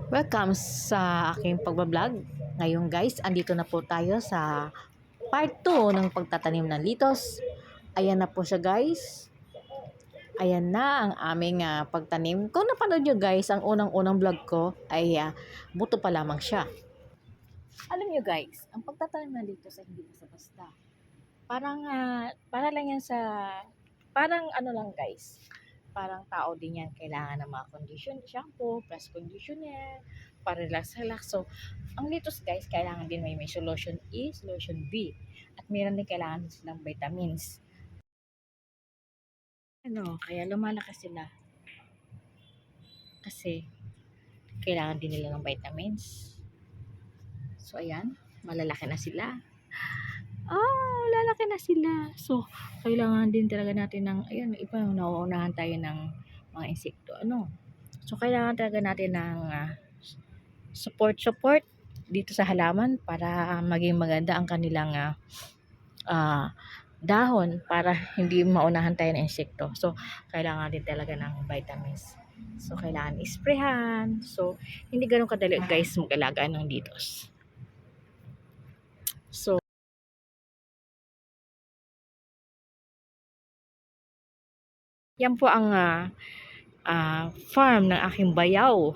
Welcome sa aking pagbablog. Ngayon guys, andito na po tayo sa part 2 ng pagtatanim ng litos. Ayan na po siya guys. Ayan na ang aming pagtanim. Kung napanood nyo guys, ang unang-unang vlog ko ay buto pa lamang siya. Alam nyo guys, ang pagtatanim ng litos ay hindi basta-basta. Para lang yan parang ano lang guys, parang tao din yan, kailangan ng mga shampoo, plus conditioner, para relax-relax. So, ang litos guys, kailangan din may solution E, solution B, at meron din kailangan silang vitamins. Kaya lumalakas sila. Kasi, kailangan din nila ng vitamins. So, ayan, malalaki na sila. Lalaki na sila. So, kailangan din talaga natin ng, ayan, iba, nauunahan tayo ng mga insekto. So, kailangan talaga natin ng support dito sa halaman para maging maganda ang kanilang dahon para hindi maunahan tayo ng insekto. So, kailangan din talaga ng vitamins. So, kailangan isprehan. So, hindi ganun kadali guys mag-alaga ng litos. So, yan po ang farm ng aking bayaw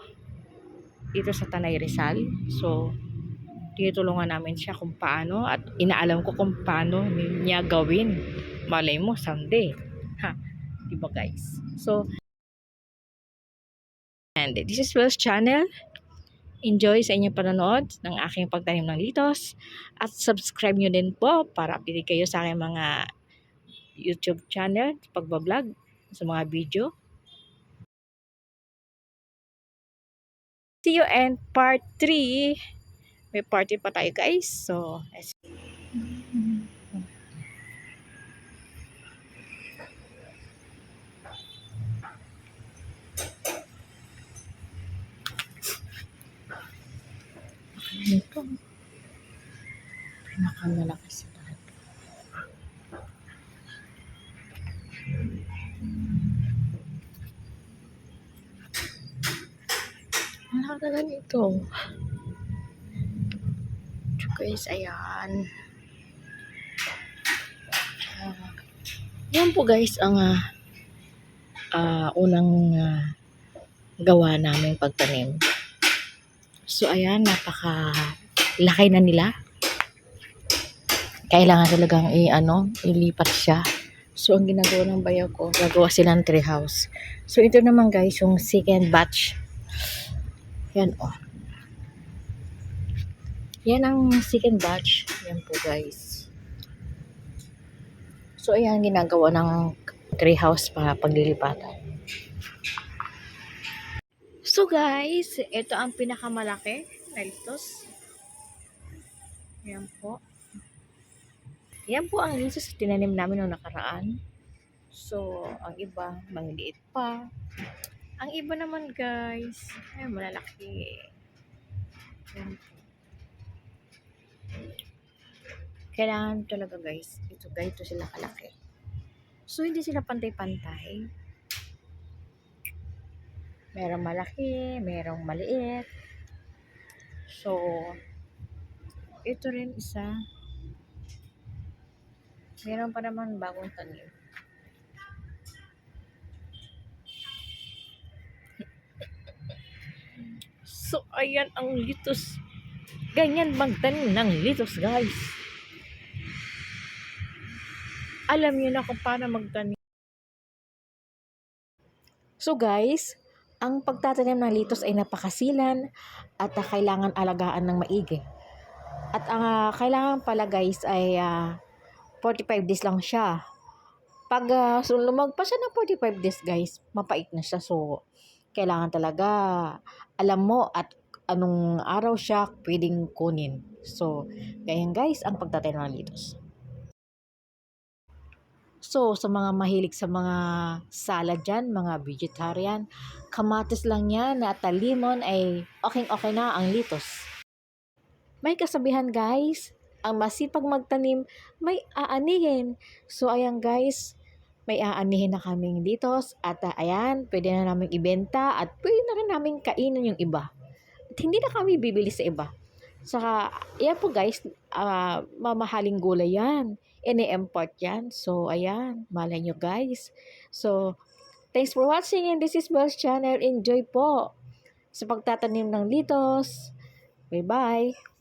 dito sa Tanay Rizal. So, tinutulungan namin siya kung paano at inaalam ko kung paano niya gawin. Malay mo, someday. Diba guys? So, and this is Will's channel. Enjoy sa inyong panonood ng aking pagtanim ng litos. At subscribe nyo din po para update kayo sa aking mga YouTube channel, pagbablog, sa mga video. See you in part 3. May party pa tayo guys. So, let's ito. Pinakamalakas sa lahat. Ang nakataga nito. So guys, ayan. Yan po guys ang unang gawa namin pagtanim. So ayan, napaka laki na nila. Kailangan talagang ilipat siya. So ang ginagawa ng bayaw ko, gagawa sila ng tree house. So ito naman guys, yung second batch. Yan Yan ang second batch. Yan po guys. So ayan, ginagawa ng tree house para paglilipatan. So guys, ito ang pinakamalaki na litos. Yan po. Yan po ang litos na tinanim namin noong nakaraan. So, ang iba, maliliit pa. Ang iba naman guys, ay malalaki. Yan po. Kailangan talaga guys, ganito sila kalaki. So, hindi sila pantay-pantay. Merong malaki, merong maliit. So, ito rin isa. Meron pa naman bagong tanim. So, ayan ang litos. Ganyan magtanim ng litos, guys. Alam niyo na kung paano magtanim. So, guys, ang pagtatanim ng litos ay napakasilan at kailangan alagaan ng maigi. At ang kailangan pala guys ay 45 days lang siya. Pag lumagpas siya ng 45 days guys, mapait na siya. So, kailangan talaga alam mo at anong araw siya pwedeng kunin. So, ganyan guys ang pagtatanim ng litos. So, sa mga mahilig sa mga salad dyan, mga vegetarian, kamatis lang yan at limon ay okay na ang litos. May kasabihan guys, ang masipag magtanim, may aanihin. So, ayan guys, may aanihin na kaming litos at ayan, pwede na namin ibenta at pwede na rin namin kainin yung iba. hindi na kami bibili sa iba. Saka, yan po guys, mamahaling gulay yan. Ini-import yan. So, ayan, malay nyo guys. So, thanks for watching and this is Belle's channel. Enjoy po sa pagtatanim ng litos. Bye-bye!